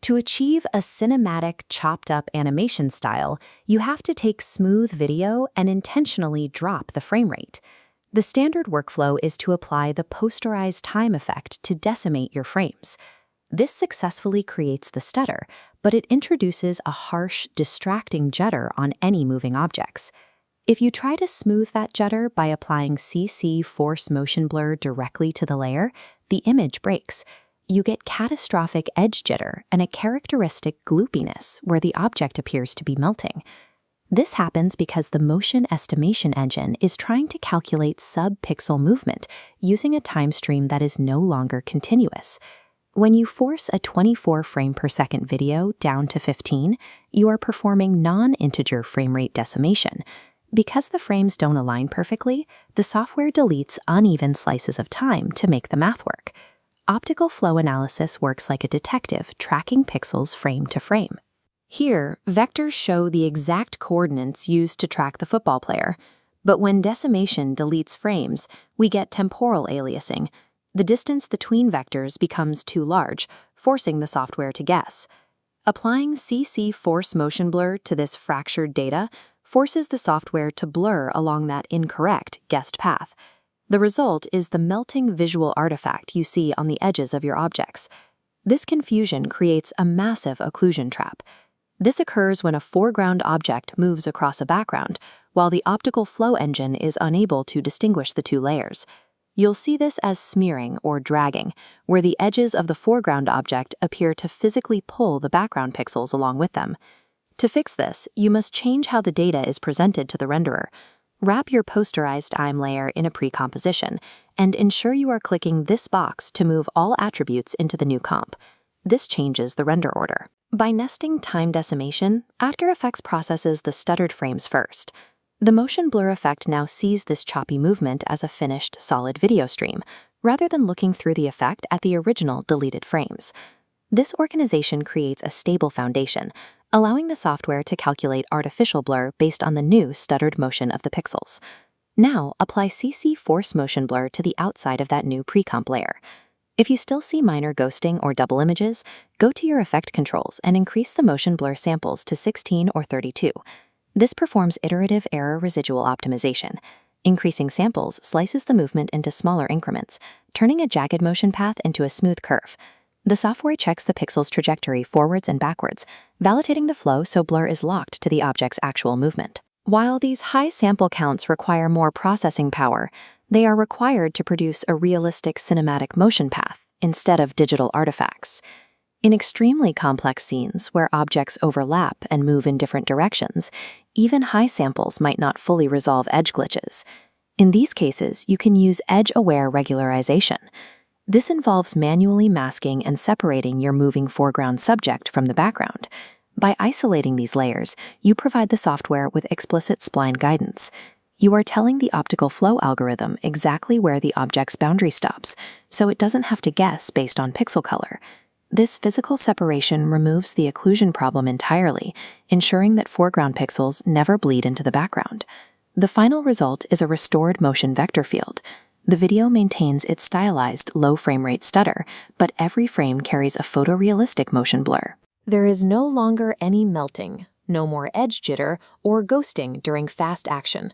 To achieve a cinematic, chopped-up animation style, you have to take smooth video and intentionally drop the frame rate. The standard workflow is to apply the posterized time effect to decimate your frames. This successfully creates the stutter, but it introduces a harsh, distracting judder on any moving objects. If you try to smooth that judder by applying CC force motion blur directly to the layer, the image breaks. You get catastrophic edge jitter and a characteristic gloopiness where the object appears to be melting. This happens because the motion estimation engine is trying to calculate sub-pixel movement using a time stream that is no longer continuous. When you force a 24 frame per second video down to 15, you are performing non-integer frame rate decimation. Because the frames don't align perfectly, the software deletes uneven slices of time to make the math work. Optical flow analysis works like a detective tracking pixels frame to frame. Here, vectors show the exact coordinates used to track the football player, but when decimation deletes frames, we get temporal aliasing. The distance between vectors becomes too large, forcing the software to guess. Applying CC force motion blur to this fractured data forces the software to blur along that incorrect guessed path. The result is the melting visual artifact you see on the edges of your objects. This confusion creates a massive occlusion trap. This occurs when a foreground object moves across a background, while the optical flow engine is unable to distinguish the two layers. You'll see this as smearing or dragging, where the edges of the foreground object appear to physically pull the background pixels along with them. To fix this, you must change how the data is presented to the renderer. Wrap your posterized time layer in a pre-composition, and ensure you are clicking this box to move all attributes into the new comp. This changes the render order. By nesting time decimation, After Effects processes the stuttered frames first. The motion blur effect now sees this choppy movement as a finished, solid video stream, rather than looking through the effect at the original deleted frames. This organization creates a stable foundation, allowing the software to calculate artificial blur based on the new stuttered motion of the pixels. Now, apply CC force motion blur to the outside of that new pre-comp layer. If you still see minor ghosting or double images, go to your effect controls and increase the motion blur samples to 16 or 32. This performs iterative error residual optimization. Increasing samples slices the movement into smaller increments, turning a jagged motion path into a smooth curve. The software checks the pixel's trajectory forwards and backwards, validating the flow so blur is locked to the object's actual movement. While these high sample counts require more processing power, they are required to produce a realistic cinematic motion path instead of digital artifacts. In extremely complex scenes where objects overlap and move in different directions, even high samples might not fully resolve edge glitches. In these cases, you can use edge-aware regularization. This involves manually masking and separating your moving foreground subject from the background. By isolating these layers, you provide the software with explicit spline guidance. You are telling the optical flow algorithm exactly where the object's boundary stops, so it doesn't have to guess based on pixel color. This physical separation removes the occlusion problem entirely, ensuring that foreground pixels never bleed into the background. The final result is a restored motion vector field. The video maintains its stylized low frame rate stutter, but every frame carries a photorealistic motion blur. There is no longer any melting, no more edge jitter, or ghosting during fast action.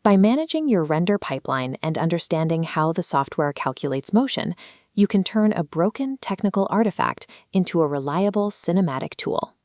By managing your render pipeline and understanding how the software calculates motion, you can turn a broken technical artifact into a reliable cinematic tool.